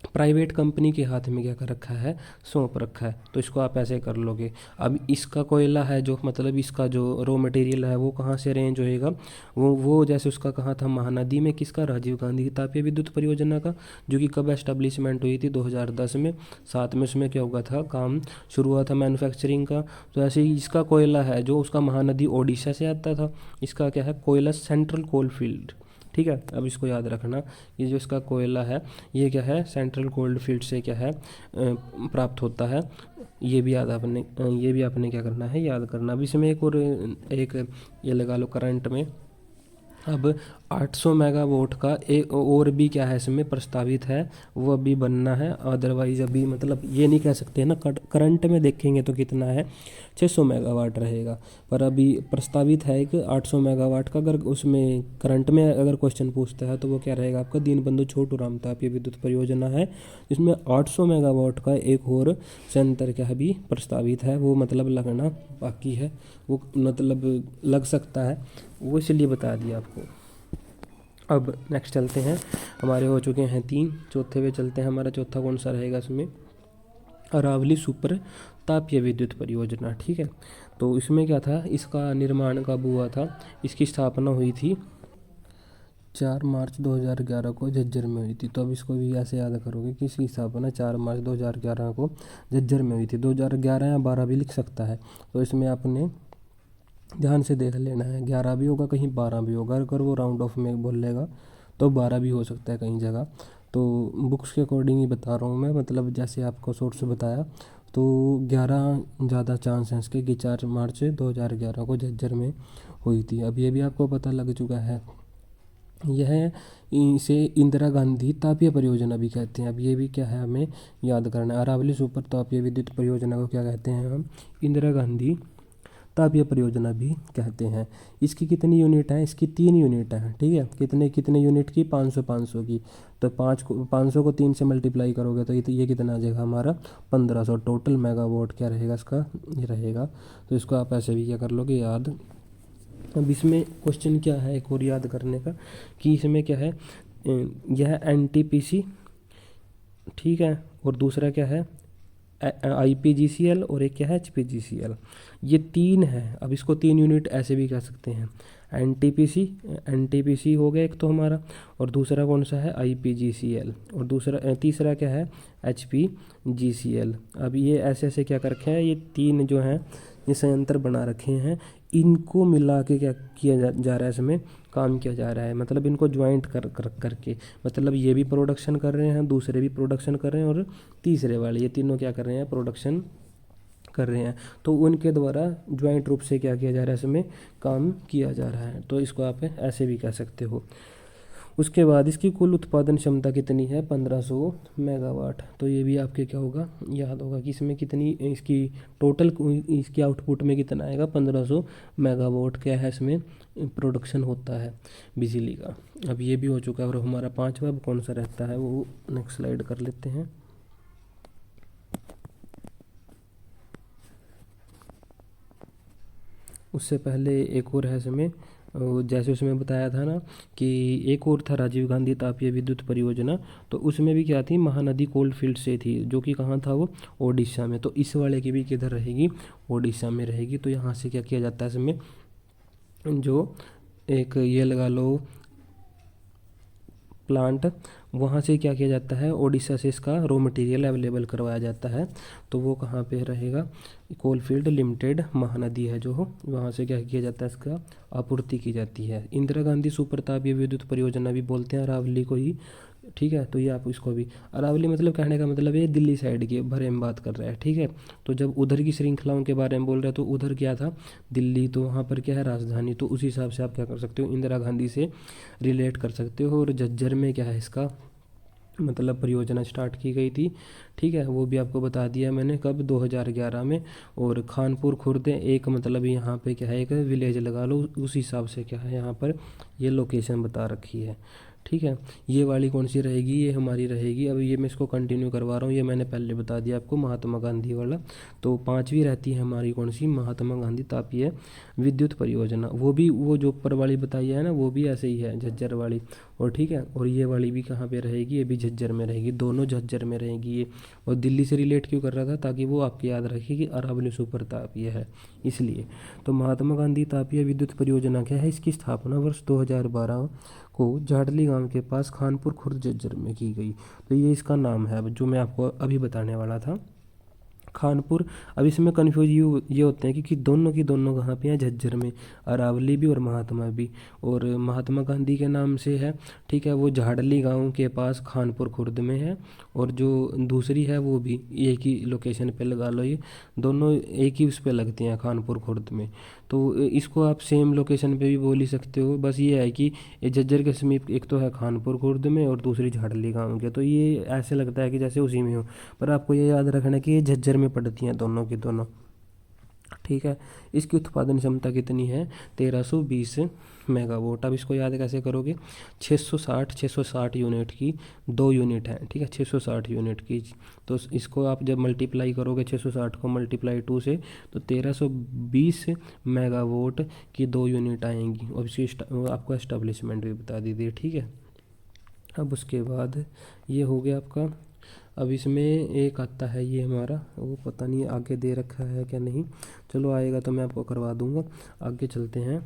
प्राइवेट कंपनी के हाथ में क्या कर रखा है, सौंप रखा है। तो इसको आप ऐसे कर लोगे। अब इसका कोयला है जो, मतलब इसका जो रॉ मटेरियल है वो कहाँ से अरेंज होएगा, वो जैसे उसका कहा था महानदी में, किसका, राजीव गांधी तापीय विद्युत परियोजना का, जो कि कब एस्टेब्लिशमेंट हुई थी, 2010 में। साथ में उसमें क्या हुआ था, काम शुरू हुआ था मैन्युफैक्चरिंग का। तो ऐसे ही इसका कोयला है जो उसका महानदी ओडिशा से आता था, इसका क्या है, कोयला सेंट्रल कोल फील्ड। ठीक है, अब इसको याद रखना, ये जो इसका कोयला है ये क्या है, सेंट्रल कोल्ड फील्ड से क्या है प्राप्त होता है। ये भी आपने क्या करना है, याद करना। अब इसमें एक और एक ये लगा लो करंट में। अब 800 मेगावाट का एक और भी क्या है इसमें प्रस्तावित है, वो अभी बनना है। अदरवाइज अभी मतलब ये नहीं कह सकते ना, करंट में देखेंगे तो कितना है, 600 मेगावाट रहेगा, पर अभी प्रस्तावित है एक 800 मेगावाट का। अगर उसमें करंट में अगर क्वेश्चन पूछता है तो वो क्या रहेगा आपका, दीनबंधु छोटूराम तापीय विद्युत परियोजना है, जिसमें 800 मेगावाट का एक और संयंत्र क्या है अभी प्रस्तावित है, वो मतलब लगना बाकी है, वो मतलब लग सकता है, वो इसलिए बता दिया आपको। अब नेक्स्ट चलते हैं, हमारे हो चुके हैं 3, चौथे पे चलते हैं। हमारा चौथा कौन सा रहेगा इसमें, अरावली सुपर तापीय विद्युत परियोजना। ठीक है, तो इसमें क्या था, इसका निर्माण कब हुआ था, इसकी स्थापना हुई थी 4 मार्च 2011 को झज्जर में हुई थी। तो अब इसको भी ऐसे याद करोगे कि इसकी स्थापना 4 मार्च 2011 को झज्जर में हुई थी। 2011 या 12 भी लिख सकता है, तो इसमें आपने ध्यान से देख लेना है, 11 भी होगा कहीं 12 भी होगा, अगर वो राउंड ऑफ में बोल लेगा तो 12 भी हो सकता है कहीं जगह। तो बुक्स के अकॉर्डिंग ही बता रहा हूँ मैं, मतलब जैसे आपको सोर्स बताया, तो 11 ज़्यादा चांस हैं इसके कि 4 मार्च 2011 को झज्जर में हुई थी। अब ये भी आपको पता लग चुका है, यह इसे इंदिरा गांधी तापीय परियोजना भी कहते हैं। अब ये भी क्या है, हमें याद करना है। अरावली सुपर तापीय विद्युत परियोजना को क्या कहते हैं हम, इंदिरा गांधी तापीय परियोजना भी कहते हैं। इसकी कितनी यूनिट है, इसकी 3 यूनिट है। ठीक है, कितने कितने यूनिट की, 500 की। तो 500 को 3 से मल्टीप्लाई करोगे तो ये कितना आ जाएगा हमारा, 1500। टोटल मेगावाट क्या रहेगा इसका, ये रहेगा। तो इसको आप ऐसे भी क्या कर लोगे, याद। अब इसमें क्वेश्चन क्या है एक और याद करने का, कि इसमें क्या है, यह एनटीपीसी, ठीक है, और दूसरा क्या है आईपीजीसीएल, और एक क्या है एचपीजीसीएल। ये 3 है। अब इसको 3 यूनिट ऐसे भी कह सकते हैं, एनटीपीसी हो गया एक तो हमारा, और दूसरा कौन सा है, आईपीजीसीएल, और तीसरा क्या है, एचपीजीसीएल। अब ये ऐसे ऐसे क्या कर रखे हैं, ये 3 जो हैं ये संयंत्र बना रखे हैं, इनको मिला के क्या किया जा रहा है, इसमें काम किया जा रहा है, मतलब इनको ज्वाइंट करके, मतलब ये भी प्रोडक्शन कर रहे हैं, दूसरे भी प्रोडक्शन कर रहे हैं, और तीसरे वाले, ये तीनों क्या कर रहे हैं, प्रोडक्शन कर रहे हैं। तो उनके द्वारा ज्वाइंट रूप से क्या किया जा रहा है, इसमें काम किया जा रहा है। तो इसको आप ऐसे भी कह सकते हो। उसके बाद इसकी कुल उत्पादन क्षमता कितनी है, 1500 मेगावाट। तो ये भी आपके क्या होगा, याद होगा कि इसमें कितनी इसकी टोटल इसकी आउटपुट में कितना आएगा, 1500 मेगावाट क्या है इसमें प्रोडक्शन होता है बिजली का। अब ये भी हो चुका है। और हमारा 5वां अब कौन सा रहता है, वो नेक्स्ट स्लाइड कर लेते हैं। उससे पहले एक और है इसमें जैसे उसमें बताया था ना कि एक और था राजीव गांधी तापीय विद्युत परियोजना, तो उसमें भी क्या थी, महानदी कोल फील्ड से थी, जो कि कहाँ था वो, ओडिशा में। तो इस वाले की भी किधर रहेगी, ओडिशा में रहेगी। तो यहाँ से क्या किया जाता है इसमें, जो एक ये लगा लो प्लांट, वहाँ से क्या किया जाता है, ओडिशा से इसका रॉ मटेरियल अवेलेबल करवाया जाता है। तो वो कहाँ पे रहेगा, कोलफील्ड लिमिटेड महानदी है जो, वहाँ से क्या किया जाता है, इसका आपूर्ति की जाती है। इंदिरा गांधी सुपर तापीय विद्युत परियोजना भी बोलते हैं अरावली को ही, ठीक है। तो ये आप इसको भी, अरावली मतलब कहने का मतलब ये दिल्ली साइड के बारे में बात कर रहा है, ठीक है। तो जब उधर की श्रृंखलाओं के बारे में बोल रहा है तो उधर क्या था, दिल्ली, तो वहाँ पर क्या है, राजधानी। तो उस हिसाब से आप क्या कर सकते हो, इंदिरा गांधी से रिलेट कर सकते हो। और झज्जर में क्या है, इसका मतलब परियोजना स्टार्ट की गई थी, ठीक है। वो भी आपको बता दिया मैंने, कब, 2011 में। और खानपुर खुर्द एक मतलब यहाँ पे क्या है, एक विलेज लगा लो, उस हिसाब से क्या है यहाँ पर ये लोकेशन बता रखी है, ठीक है। ये वाली कौन सी रहेगी, ये हमारी रहेगी। अब ये मैं इसको कंटिन्यू करवा रहा हूँ, ये मैंने पहले बता दिया आपको, महात्मा गांधी वाला। तो पांचवी रहती है हमारी कौन सी, महात्मा गांधी तापीय विद्युत परियोजना। वो भी, वो जो ऊपर वाली बताई है ना, वो भी ऐसे ही है, झज्जर वाली। और ठीक है, और ये वाली भी कहाँ पे रहेगी, ये भी झज्जर में रहेगी, दोनों झज्जर में रहेगी ये। और दिल्ली से रिलेट क्यों कर रहा था, ताकि वो आपको याद रखे कि अरावली सुपर तापीय है, इसलिए। तो महात्मा गांधी तापीय विद्युत परियोजना क्या है, इसकी स्थापना वर्ष 2012 को झाड़ली गांव के पास खानपुर खुर्द झज्जर में की गई। तो ये इसका नाम है, जो मैं आपको अभी बताने वाला था, खानपुर। अब इसमें कन्फ्यूज ये होते हैं कि दोनों की दोनों कहाँ पे हैं, झज्जर में, अरावली भी और महात्मा भी। और महात्मा गांधी के नाम से है, ठीक है, वो झाड़ली गांव के पास खानपुर खुर्द में है। और जो दूसरी है वो भी एक ही लोकेशन पे लगा लो, ये दोनों एक ही उस पे लगती हैं, खानपुर खुर्द में। तो इसको आप सेम लोकेशन पे भी बोल ही सकते हो, बस ये है कि ये झज्जर के समीप एक तो है खानपुर खुर्द में और दूसरी झाड़ली गांव के, तो ये ऐसे लगता है कि जैसे उसी में हो। पर आपको ये याद रखना कि ये झज्जर में पड़ती हैं दोनों की दोनों, ठीक है। इसकी उत्पादन क्षमता कितनी है, 1320 मेगावाट। अब इसको याद कैसे करोगे, 660 यूनिट की 2 यूनिट है, ठीक है, 660 यूनिट की। तो इसको आप जब मल्टीप्लाई करोगे, 660 को मल्टीप्लाई 2 से, तो 1320 मेगावाट की 2 यूनिट आएंगी। और इसकी आपको एस्टेब्लिशमेंट भी बता दी थी, ठीक है। अब उसके बाद ये हो गया आपका। अब इसमें एक आता है ये हमारा, वो पता नहीं आगे दे रखा है क्या नहीं, चलो आएगा तो मैं आपको करवा दूंगा। आगे चलते हैं,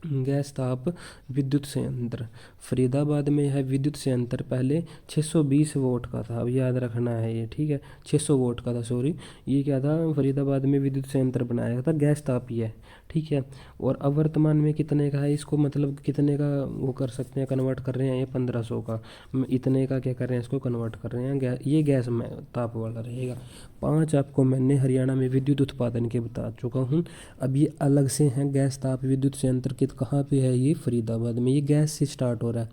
गैस ताप विद्युत संयंत्र फरीदाबाद में है। विद्युत संयंत्र पहले 620 वोट का था, अब याद रखना है ये, ठीक है, 600 वोट का था, सॉरी। ये क्या था, फरीदाबाद में विद्युत संयंत्र बनाया गया था, गैस तापीय है, ठीक है। और अब वर्तमान में कितने का है, इसको मतलब कितने का वो कर सकते हैं, कन्वर्ट कर रहे हैं, ये 1500 का, इतने का क्या कर रहे हैं, इसको कन्वर्ट कर रहे हैं, ये गैस में ताप वाला रहेगा। 5 आपको मैंने हरियाणा में विद्युत उत्पादन के बता चुका हूँ। अब ये अलग से हैं, गैस ताप विद्युत संयंत्र के कहाँ पे है, ये फरीदाबाद में। ये गैस से स्टार्ट हो रहा है,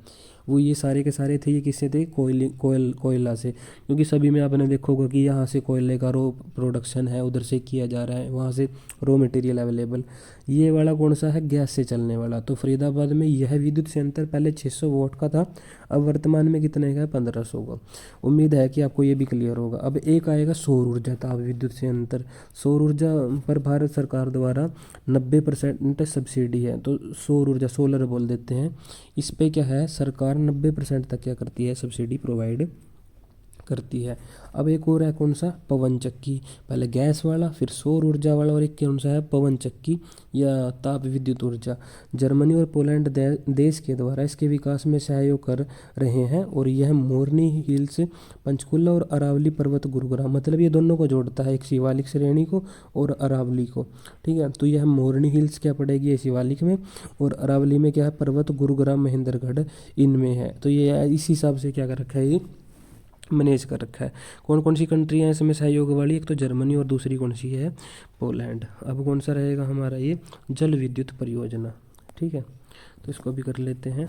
वो ये सारे के सारे थे, ये किससे थे, कोयला से। क्योंकि सभी में आपने देखोगे कि यहाँ से कोयले का रो प्रोडक्शन है, उधर से किया जा रहा है, वहाँ से रॉ मटेरियल अवेलेबल। ये वाला कौन सा है, गैस से चलने वाला। तो फरीदाबाद में यह विद्युत संयंत्र पहले 600 वोट का था, अब वर्तमान में कितने का है, 1500 का। उम्मीद है कि आपको ये भी क्लियर होगा। अब एक आएगा सौर ऊर्जा ताप विद्युत संयंत्र। सौर ऊर्जा पर भारत सरकार द्वारा 90% सब्सिडी है। तो सौर ऊर्जा, सोलर बोल देते हैं, इस पे क्या है, सरकार 90% तक क्या करती है, सब्सिडी प्रोवाइड करती है। अब एक और है कौन सा, पवन चक्की। पहले गैस वाला, फिर सौर ऊर्जा वाला, और एक कौन सा है, पवन चक्की या ताप विद्युत ऊर्जा। जर्मनी और पोलैंड देश के द्वारा इसके विकास में सहयोग कर रहे हैं। और यह मोरनी हिल्स, पंचकुला और अरावली पर्वत गुरुग्राम, मतलब ये दोनों को जोड़ता है, एक शिवालिक श्रेणी को और अरावली को, ठीक है। तो यह मोरनी हिल्स क्या पड़ेगी, ये शिवालिक में, और अरावली में क्या है, पर्वत गुरुग्राम महेंद्रगढ़ इनमें है। तो ये इस हिसाब से क्या कर रखा है, ये मैनेज कर रखा है। कौन कौन सी कंट्री हैं इसमें सहयोग वाली, एक तो जर्मनी और दूसरी कौन सी है, पोलैंड। अब कौन सा रहेगा हमारा, ये जल विद्युत परियोजना, ठीक है। तो इसको भी कर लेते हैं,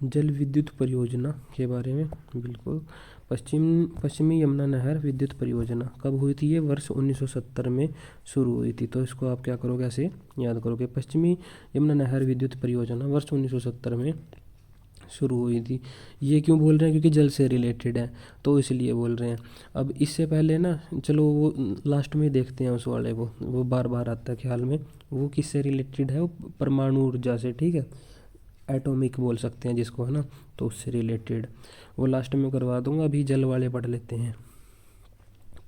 जल विद्युत परियोजना के बारे में बिल्कुल। पश्चिमी यमुना नहर विद्युत परियोजना कब हुई थी, ये वर्ष 1970 में शुरू हुई थी। तो इसको आप क्या करोगे, ऐसे याद करोगे, पश्चिमी यमुना नहर विद्युत परियोजना वर्ष 1970 में शुरू हुई थी। ये क्यों बोल रहे हैं, क्योंकि जल से रिलेटेड है तो इसलिए बोल रहे हैं। अब इससे पहले ना, चलो वो लास्ट में देखते हैं उस वाले वो बार बार आता है ख्याल में। वो किससे रिलेटेड है, वो परमाणु ऊर्जा से, ठीक है, एटॉमिक बोल सकते हैं जिसको, है ना, तो उससे रिलेटेड वो लास्ट में करवा दूंगा। अभी जल वाले पढ़ लेते हैं।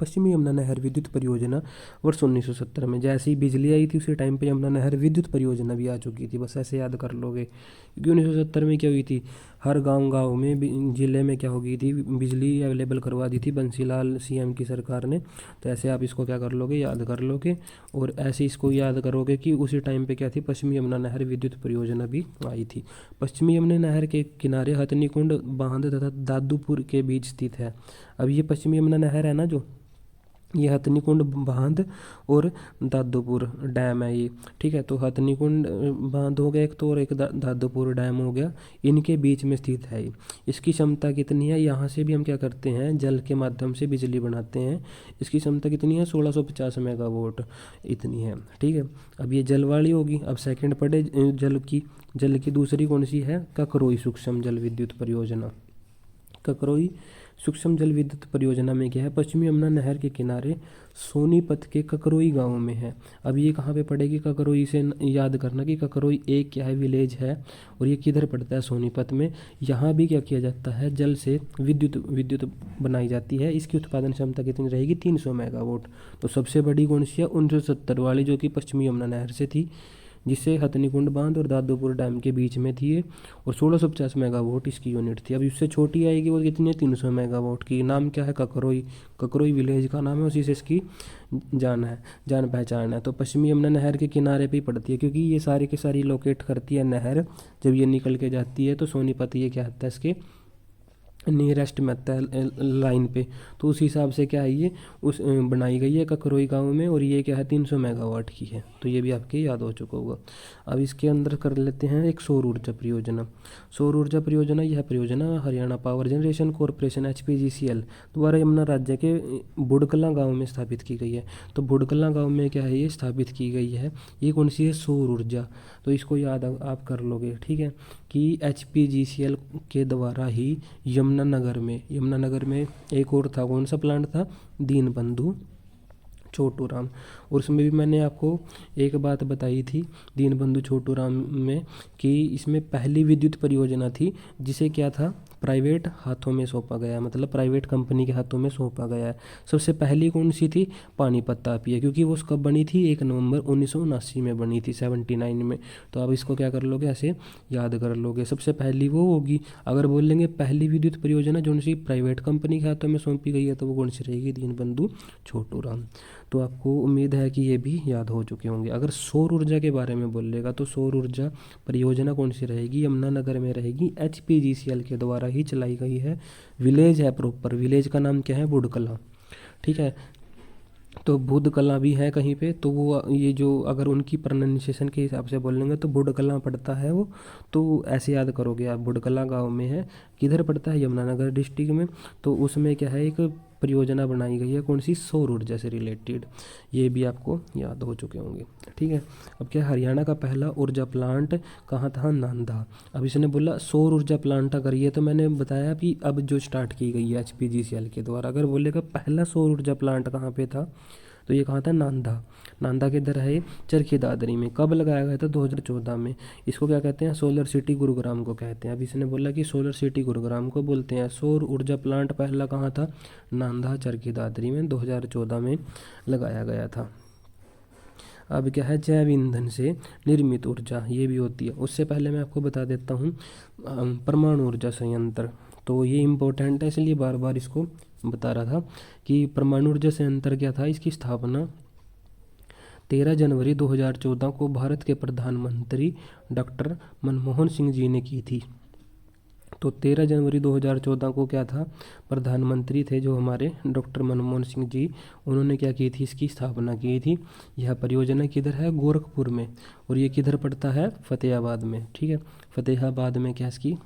पश्चिमी यमुना नहर विद्युत परियोजना वर्ष 1970 में, जैसे ही बिजली आई थी उसी टाइम पे यमुना नहर विद्युत परियोजना भी आ चुकी थी। बस ऐसे याद कर लोगे, क्योंकि 1970 में क्या हुई थी, हर गांव में ज़िले में क्या हो गई थी, बिजली अवेलेबल करवा दी थी बंसीलाल सीएम की सरकार ने। तो ऐसे आप इसको क्या कर लोगे, याद कर लोगे। और ऐसे इसको याद करोगे कि उसी टाइम पे क्या थी, पश्चिमी यमुना नहर विद्युत परियोजना भी आई थी। पश्चिमी यमुना नहर के किनारे हथनीकुंड बांध तथा दादूपुर के बीच स्थित है। अब ये पश्चिमी यमुना नहर है ना, जो ये हथनीकुंड बांध और दादूपुर डैम है ये, ठीक है। तो हथनीकुंड बांध हो गया एक तो, और एक दादूपुर डैम हो गया, इनके बीच में स्थित है ये। इसकी क्षमता कितनी है, यहाँ से भी हम क्या करते हैं, जल के माध्यम से बिजली बनाते हैं। इसकी क्षमता कितनी है, 1650 मेगावाट इतनी है, ठीक है। अब ये जल वाली होगी। अब सेकंड पढ़े जल की दूसरी कौन सी है, ककरोई सूक्ष्म जल विद्युत परियोजना। ककरोई सूक्ष्म जल विद्युत परियोजना में क्या है, पश्चिमी यमुना नहर के किनारे सोनीपत के ककरोई गांव में है। अब ये कहाँ पे पड़ेगी, ककरोई से याद करना कि ककरोई एक क्या है, विलेज है, और ये किधर पड़ता है, सोनीपत में। यहाँ भी क्या किया जाता है, जल से विद्युत बनाई जाती है। इसकी उत्पादन क्षमता कितनी रहेगी, 300 मेगावाट। तो सबसे बड़ी कौन सी है, 1970 वाली, जो कि पश्चिमी यमुना नहर से थी, जिससे हथनीकुंड बांध और दादूपुर डैम के बीच में थी ये, और 1650 मेगावाट इसकी यूनिट थी। अब इससे छोटी आएगी वो कितनी है, 300 मेगावाट की। नाम क्या है, ककरोई, ककरोई विलेज का नाम है, उसी से इसकी जान पहचान है। तो पश्चिमी यमुना नहर के किनारे पे ही पड़ती है, क्योंकि ये सारी की सारी लोकेट करती है नहर। जब ये निकल के जाती है तो सोनीपत ये क्या होता है, इसके नियरेस्ट में आता है लाइन पे। तो उस हिसाब से क्या है, ये उस बनाई गई है ककरोई गांव में, और ये क्या है, 300 मेगावाट की है। तो ये भी आपके याद हो चुका होगा। अब इसके अंदर कर लेते हैं एक सौर ऊर्जा परियोजना। सौर ऊर्जा परियोजना, यह परियोजना Haryana power generation corporation HPGCL द्वारा यमुना राज्य के बुड़कला गाँव में स्थापित की गई है। तो बुड़कला गाँव में क्या है, ये स्थापित की गई है। ये कौन सी है, सौर ऊर्जा। तो इसको याद आप कर लोगे, ठीक है, कि HPGCL के द्वारा ही यमुनानगर में एक और था, कौन सा प्लांट था, दीनबंधु छोटू राम। और उसमें भी मैंने आपको एक बात बताई थी दीनबंधु छोटू राम में, कि इसमें पहली विद्युत परियोजना थी जिसे क्या था, प्राइवेट हाथों में सौंपा गया, मतलब प्राइवेट कंपनी के हाथों में सौंपा गया है। सबसे पहली कौन सी थी, पानीपत तापी है, क्योंकि वो कब बनी थी, 1 नवंबर 1979 में बनी थी, 79 में। तो आप इसको क्या कर लोगे, ऐसे याद कर लोगे। सबसे पहली वो होगी। अगर बोल लेंगे पहली विद्युत परियोजना जो सी प्राइवेट कंपनी के हाथों में सौंपी गई है, तो वो कौन सी रहेगी, दीनबंधु छोटू राम। तो आपको उम्मीद है कि ये भी याद हो चुके होंगे। अगर सौर ऊर्जा के बारे में बोलेगा तो सौर ऊर्जा परियोजना कौन सी रहेगी, यमुनानगर में रहेगी, HPGCL के द्वारा ही चलाई गई है। विलेज है प्रॉपर, विलेज का नाम क्या है, बुड़कला, ठीक है। तो बुड़कला भी है कहीं पे, तो वो ये जो अगर उनकी प्रोनाउंसिएशन के हिसाब से बोलेंगे तो बुड़कला पड़ता है वो। तो ऐसे याद करोगे आप, बुड़कला गांव में है, किधर पड़ता है, यमुनानगर डिस्ट्रिक्ट में। तो उसमें क्या है, एक परियोजना बनाई गई है, कौन सी, सौर ऊर्जा से रिलेटेड। ये भी आपको याद हो चुके होंगे, ठीक है। अब क्या, हरियाणा का पहला ऊर्जा प्लांट कहाँ था, नांदा। अब इसने बोला सौर ऊर्जा प्लांट, अगर ये तो मैंने बताया कि अब जो स्टार्ट की गई है HPGCL के द्वारा। अगर बोलेगा पहला सौर ऊर्जा प्लांट कहाँ पे था, तो ये कहाँ था, नांदा के इधर है, चरखी दादरी में। कब लगाया गया था, 2014 में। इसको क्या कहते हैं, सोलर सिटी गुरुग्राम को कहते हैं। अब इसने बोला कि सोलर सिटी गुरुग्राम को बोलते हैं। सौर ऊर्जा प्लांट पहला कहाँ था, नांदा चरखी दादरी में, 2014 में लगाया गया था। अब क्या है, जैव ईंधन से निर्मित ऊर्जा, ये भी होती है। उससे पहले मैं आपको बता देता हूँ परमाणु ऊर्जा संयंत्र। तो ये इम्पोर्टेंट है, इसलिए बार बार इसको बता रहा था कि परमाणु ऊर्जा संयंत्र क्या था। इसकी स्थापना 13 जनवरी 2014 को भारत के प्रधानमंत्री डॉक्टर मनमोहन सिंह जी ने की थी। तो 13 जनवरी 2014 को क्या था, प्रधानमंत्री थे जो हमारे डॉक्टर मनमोहन सिंह जी, उन्होंने क्या की थी, इसकी स्थापना की थी। यह परियोजना किधर है, गोरखपुर में। और ये किधर पड़ता है, फतेहाबाद में, ठीक है। फतेहाबाद में क्या इसकी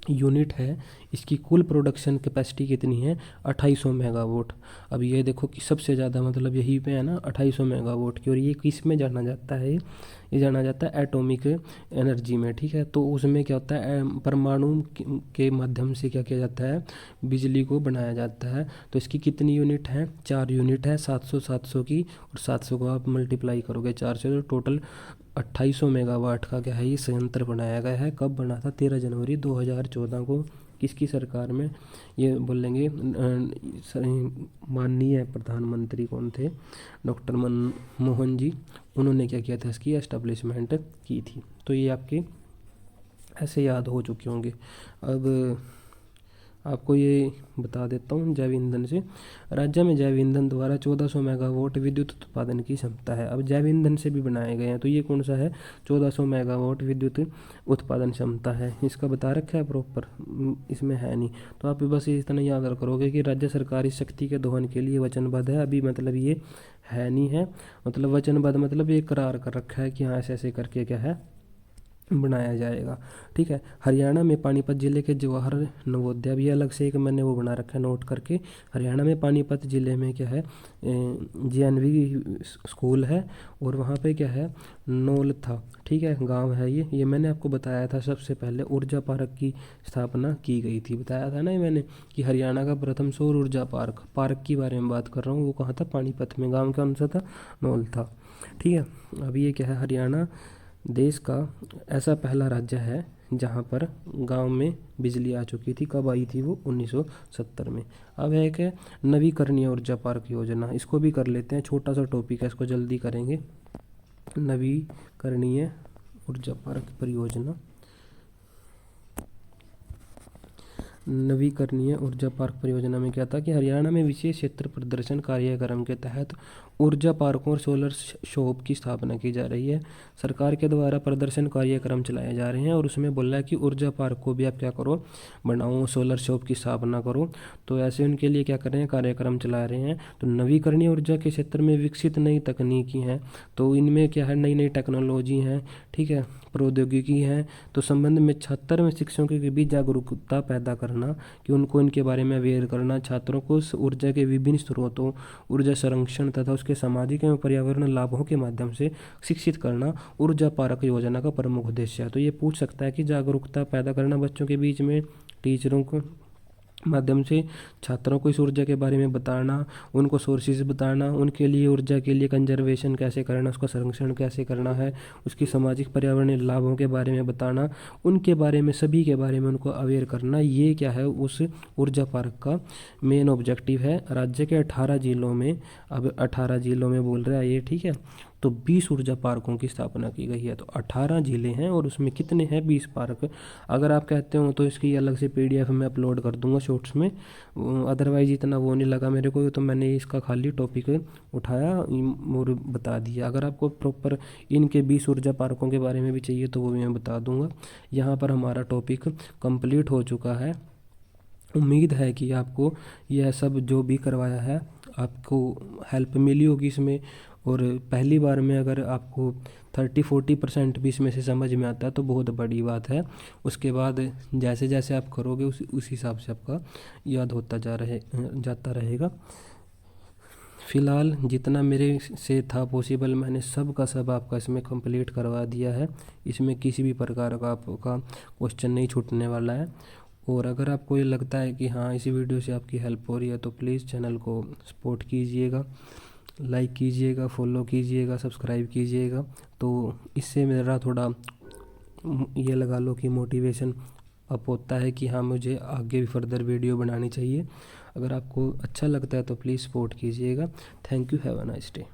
यूनिट है, इसकी कुल प्रोडक्शन कैपेसिटी कितनी है 2800 मेगावाट। अब ये देखो कि सबसे ज़्यादा मतलब यहीं पे है ना 2800 मेगावाट की। और ये किस में जाना जाता है, ये जाना जाता है एटॉमिक एनर्जी में, ठीक है। तो उसमें क्या होता है, परमाणु के माध्यम से क्या किया जाता है, बिजली को बनाया जाता है। तो इसकी कितनी यूनिट है, 4 यूनिट है, 700 700 की, और 700 को आप मल्टीप्लाई करोगे 4 से, तो टोटल 2800 मेगावाट का क्या है ये संयंत्र बनाया गया है। कब बना था, 13 जनवरी 2014 को। किसकी सरकार में, ये बोलेंगे माननीय प्रधानमंत्री कौन थे, डॉक्टर मनमोहन जी, उन्होंने क्या किया था, इसकी एस्टेब्लिशमेंट की थी। तो ये आपके ऐसे याद हो चुके होंगे। अब आपको ये बता देता हूँ जैव ईंधन से। राज्य में जैव ईंधन द्वारा 1400 मेगावाट विद्युत उत्पादन की क्षमता है। अब जैव ईंधन से भी बनाए गए हैं, तो ये कौन सा है, 1400 मेगावाट विद्युत उत्पादन क्षमता है। इसका बता रखा है प्रॉपर, इसमें है नहीं, तो आप बस इतना याद करोगे कि राज्य सरकार इस शक्ति के दोहन के लिए वचनबद्ध है। अभी मतलब ये है नहीं है, मतलब वचनबद्ध मतलब ये करार कर रखा है कि हाँ ऐसे ऐसे करके क्या है बनाया जाएगा, ठीक है। हरियाणा में पानीपत जिले के जवाहर नवोदय, भी अलग से एक मैंने वो बना रखा है नोट करके। हरियाणा में पानीपत जिले में क्या है, JNV स्कूल है, और वहाँ पे क्या है, नौलथा, ठीक है, गांव है ये मैंने आपको बताया था सबसे पहले ऊर्जा पार्क की स्थापना की गई थी, बताया था ना ये मैंने कि हरियाणा का प्रथम सौर ऊर्जा पार्क की बारे में बात कर रहा हूँ। वो कहाँ था, पानीपत में। गाँव कौन सा था, नौलथा, ठीक है। अब ये क्या है, हरियाणा देश का ऐसा पहला राज्य है जहाँ पर गांव में बिजली आ चुकी थी। कब आई थी वो, 1970 में। अब है एक नवीकरणीय ऊर्जा पार्क योजना, इसको भी कर लेते हैं, छोटा सा टॉपिक है, इसको जल्दी करेंगे। नवीकरणीय ऊर्जा पार्क परियोजना, नवीकरणीय ऊर्जा पार्क परियोजना में क्या था कि हरियाणा में विशेष क्षेत्र प्रदर्शन कार्यक्रम के तहत ऊर्जा पार्कों और सोलर शॉप की स्थापना की जा रही है। सरकार के द्वारा प्रदर्शन कार्यक्रम चलाए जा रहे हैं, और उसमें बोला है कि ऊर्जा पार्क को भी आप क्या करो, बनाओ, सोलर शॉप की स्थापना करो। तो ऐसे उनके लिए क्या कर रहे हैं, कार्यक्रम चला रहे हैं। तो नवीकरणीय ऊर्जा के क्षेत्र में विकसित नई तकनीकी हैं, तो इनमें क्या है, नई नई टेक्नोलॉजी हैं, ठीक है, प्रौद्योगिकी है। तो संबंध में छात्र में शिक्षकों के बीच जागरूकता पैदा करना, कि उनको इनके बारे में अवेयर करना, छात्रों को ऊर्जा के विभिन्न स्रोतों, ऊर्जा संरक्षण तथा उसके सामाजिक एवं पर्यावरण लाभों के माध्यम से शिक्षित करना ऊर्जा पार्क योजना का प्रमुख उद्देश्य है। तो ये पूछ सकता है कि जागरूकता पैदा करना बच्चों के बीच में, टीचरों को माध्यम से छात्रों को इस ऊर्जा के बारे में बताना, उनको सोर्सेज बताना, उनके लिए ऊर्जा के लिए कंजर्वेशन कैसे करना, उसका संरक्षण कैसे करना है, उसकी सामाजिक पर्यावरणीय लाभों के बारे में बताना, उनके बारे में सभी के बारे में उनको अवेयर करना। ये क्या है, उस ऊर्जा पार्क का मेन ऑब्जेक्टिव है। राज्य के 18 जिलों में, अब 18 जिलों में बोल रहा है ये, ठीक है। तो 20 ऊर्जा पार्कों की स्थापना की गई है। तो 18 जिले हैं और उसमें कितने हैं, 20 पार्क। अगर आप कहते हो तो इसकी अलग से PDF में अपलोड कर दूंगा शॉर्ट्स में, अदरवाइज इतना वो नहीं लगा मेरे को, तो मैंने इसका खाली टॉपिक उठाया और बता दिया। अगर आपको प्रॉपर इनके 20 ऊर्जा पार्कों के बारे में भी चाहिए तो वो भी मैं बता दूंगा। यहाँ पर हमारा टॉपिक कंप्लीट हो चुका है। उम्मीद है कि आपको यह सब जो भी करवाया है आपको हेल्प मिली होगी इसमें। और पहली बार में अगर आपको 30-40% भी इसमें से समझ में आता है तो बहुत बड़ी बात है। उसके बाद जैसे जैसे आप करोगे उस हिसाब से आपका याद होता जाता रहेगा। फ़िलहाल जितना मेरे से था पॉसिबल मैंने सब का सब आपका इसमें कंप्लीट करवा दिया है। इसमें किसी भी प्रकार का आपका क्वेश्चन नहीं छूटने वाला है। और अगर आपको ये लगता है कि हाँ इसी वीडियो से आपकी हेल्प हो रही है तो प्लीज़ चैनल को सपोर्ट कीजिएगा, लाइक कीजिएगा, फॉलो कीजिएगा, सब्सक्राइब कीजिएगा। तो इससे मेरा थोड़ा ये लगा लो कि मोटिवेशन अप होता है कि हाँ मुझे आगे भी फर्दर वीडियो बनानी चाहिए। अगर आपको अच्छा लगता है तो प्लीज़ सपोर्ट कीजिएगा। Thank you, have a nice day.